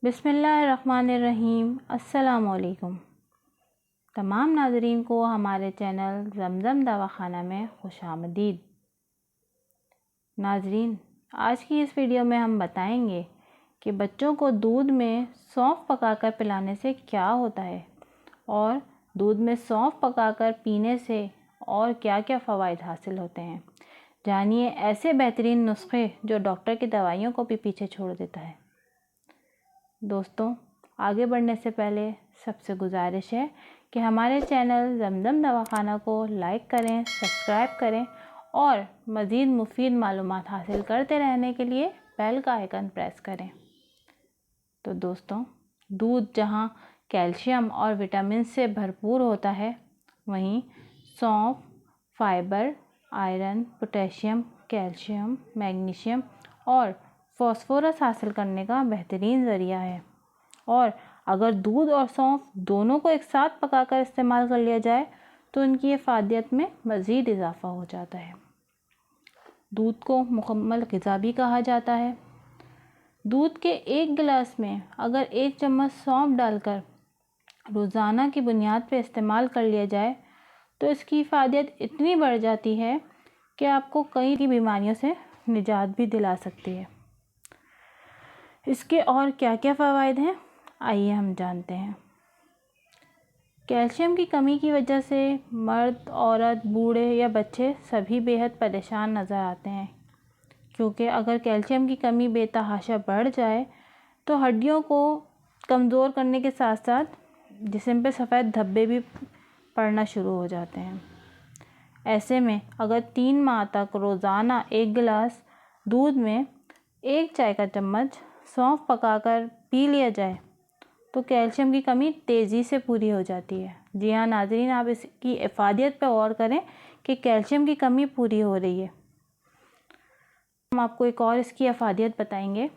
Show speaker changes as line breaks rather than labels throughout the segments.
बिस्मिल्लाहिर्रहमानिर्रहीम। अस्सलामुअलैकुम। तमाम नाज़रीन को हमारे चैनल ज़मज़म दवाखाना में खुशामदीद। नाज़रीन, आज की इस वीडियो में हम बताएंगे कि बच्चों को दूध में सौंफ पकाकर पिलाने से क्या होता है और दूध में सौंफ पकाकर पीने से और क्या क्या फ़वाइद हासिल होते हैं। जानिए ऐसे बेहतरीन नुस्खे जो डॉक्टर की दवाइयों को भी पीछे छोड़ देता है। दोस्तों, आगे बढ़ने से पहले सबसे गुजारिश है कि हमारे चैनल ज़मज़म दवाखाना को लाइक करें, सब्सक्राइब करें और मज़ीद मुफीद मालूमात हासिल करते रहने के लिए बेल का आइकन प्रेस करें। तो दोस्तों, दूध जहां कैल्शियम और विटामिन से भरपूर होता है, वहीं सौंफ fibre, iron, potassium, calcium, magnesium और फास्फोरस हासिल करने का बेहतरीन ज़रिया है। और अगर दूध और सौंफ दोनों को एक साथ पकाकर इस्तेमाल कर लिया जाए तो उनकी इफ़ादियत में मज़ीद इजाफ़ा हो जाता है। दूध को मुकम्मल ग़िज़ा भी कहा जाता है। दूध के एक गिलास में अगर 1 चम्मच सौंफ डालकर रोज़ाना की बुनियाद पर इस्तेमाल कर लिया जाए तो इसकी इफ़ादियत इतनी बढ़ जाती है कि आपको कई बीमारियों से निजात भी दिला सकती है। इसके और क्या क्या फ़वाइद हैं, आइए हम जानते हैं। कैल्शियम की कमी की वजह से मर्द, औरत, बूढ़े या बच्चे सभी बेहद परेशान नज़र आते हैं, क्योंकि अगर कैल्शियम की कमी बेतहाशा बढ़ जाए तो हड्डियों को कमज़ोर करने के साथ साथ जिस्म पे सफ़ेद धब्बे भी पड़ना शुरू हो जाते हैं। ऐसे में अगर 3 माह तक रोज़ाना 1 गिलास दूध में 1 चाय का चम्मच सौंफ पकाकर पी लिया जाए तो कैल्शियम की कमी तेज़ी से पूरी हो जाती है। जी हाँ नाज़रीन, आप इसकी इफ़ादियत पर गौर करें कि कैल्शियम की कमी पूरी हो रही है। हम आपको एक और इसकी इफ़ादियत बताएंगे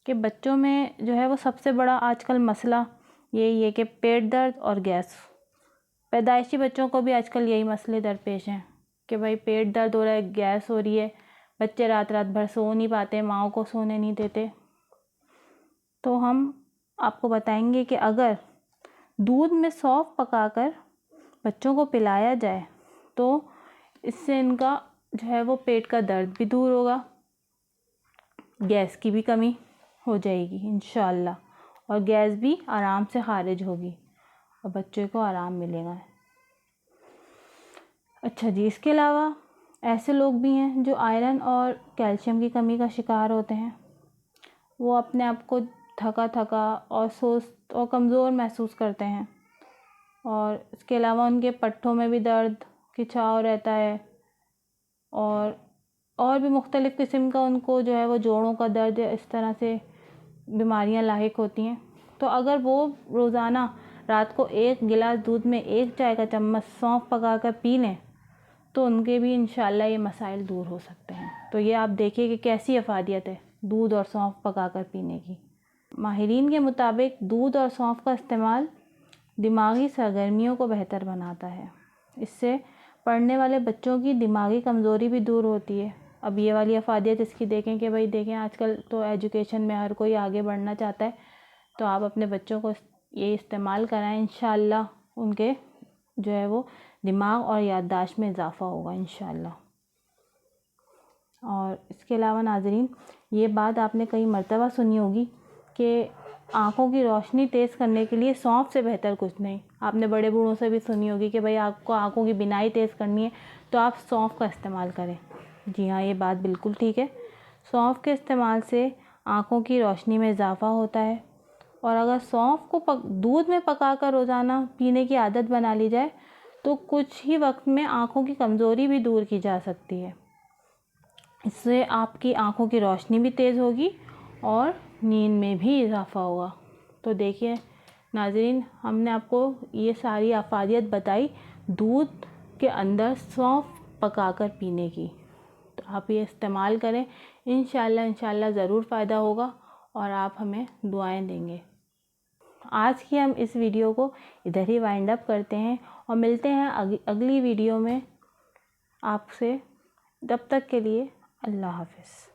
कि बच्चों में जो है वो सबसे बड़ा आजकल मसला यही है कि पेट दर्द और गैस। पैदाइशी बच्चों को भी आजकल यही मसले दरपेश हैं कि भाई पेट दर्द हो रहा है, गैस हो रही है, बच्चे रात रात भर सो नहीं पाते, माँओं को सोने नहीं देते। तो हम आपको बताएंगे कि अगर दूध में सौंफ पकाकर बच्चों को पिलाया जाए तो इससे इनका जो है वो पेट का दर्द भी दूर होगा, गैस की भी कमी हो जाएगी इंशाअल्लाह, और गैस भी आराम से खारिज होगी और बच्चे को आराम मिलेगा। अच्छा जी, इसके अलावा ऐसे लोग भी हैं जो आयरन और कैल्शियम की कमी का शिकार होते हैं। वो अपने आप को थका थका और सुस्त और कमज़ोर महसूस करते हैं, और इसके अलावा उनके पट्ठों में भी दर्द, खिंचाव रहता है और भी मुख्तलिफ़ किस्म का उनको जो है वो जोड़ों का दर्द, इस तरह से बीमारियां लाहिक होती हैं। तो अगर वो रोज़ाना रात को 1 गिलास दूध में 1 चाय का चम्मच सौंफ पकाकर पी लें तो उनके भी इंशाअल्लाह ये मसाइल दूर हो सकते हैं। तो ये आप देखिए कि कैसी अफादियत है दूध और सौंफ पकाकर पीने की। माहिरीन के मुताबिक दूध और सौंफ का इस्तेमाल दिमागी सरगर्मियों को बेहतर बनाता है। इससे पढ़ने वाले बच्चों की दिमागी कमज़ोरी भी दूर होती है। अब ये वाली अफादियत इसकी देखें कि भाई देखें, आजकल तो एजुकेशन में हर कोई आगे बढ़ना चाहता है, तो आप अपने बच्चों को ये इस्तेमाल कराएं, इंशाअल्लाह उनके जो है वो दिमाग और याददाश्त में इजाफ़ा होगा इंशाअल्लाह। और इसके अलावा नाज़रीन, ये बात आपने कई मर्तबा सुनी होगी कि आँखों की रोशनी तेज़ करने के लिए सौंफ से बेहतर कुछ नहीं। आपने बड़े बूढ़ों से भी सुनी होगी कि भाई आपको आँखों की बिनाई तेज़ करनी है तो आप सौंफ का इस्तेमाल करें। जी हाँ, ये बात बिल्कुल ठीक है। सौंफ के इस्तेमाल से आँखों की रोशनी में इजाफ़ा होता है, और अगर सौंफ को दूध में पकाकर रोज़ाना पीने की आदत बना ली जाए तो कुछ ही वक्त में आँखों की कमज़ोरी भी दूर की जा सकती है। इससे आपकी आँखों की रोशनी भी तेज़ होगी और नींद में भी इजाफ़ा होगा। तो देखिए नाज़रीन, हमने आपको ये सारी अफादियत बताई दूध के अंदर सौंफ पकाकर पीने की। तो आप ये इस्तेमाल करें, इंशाअल्लाह ज़रूर फ़ायदा होगा और आप हमें दुआएं देंगे। आज की हम इस वीडियो को इधर ही वाइंड अप करते हैं और मिलते हैं अगली वीडियो में आपसे। तब तक के लिए अल्लाह हाफ़िज़।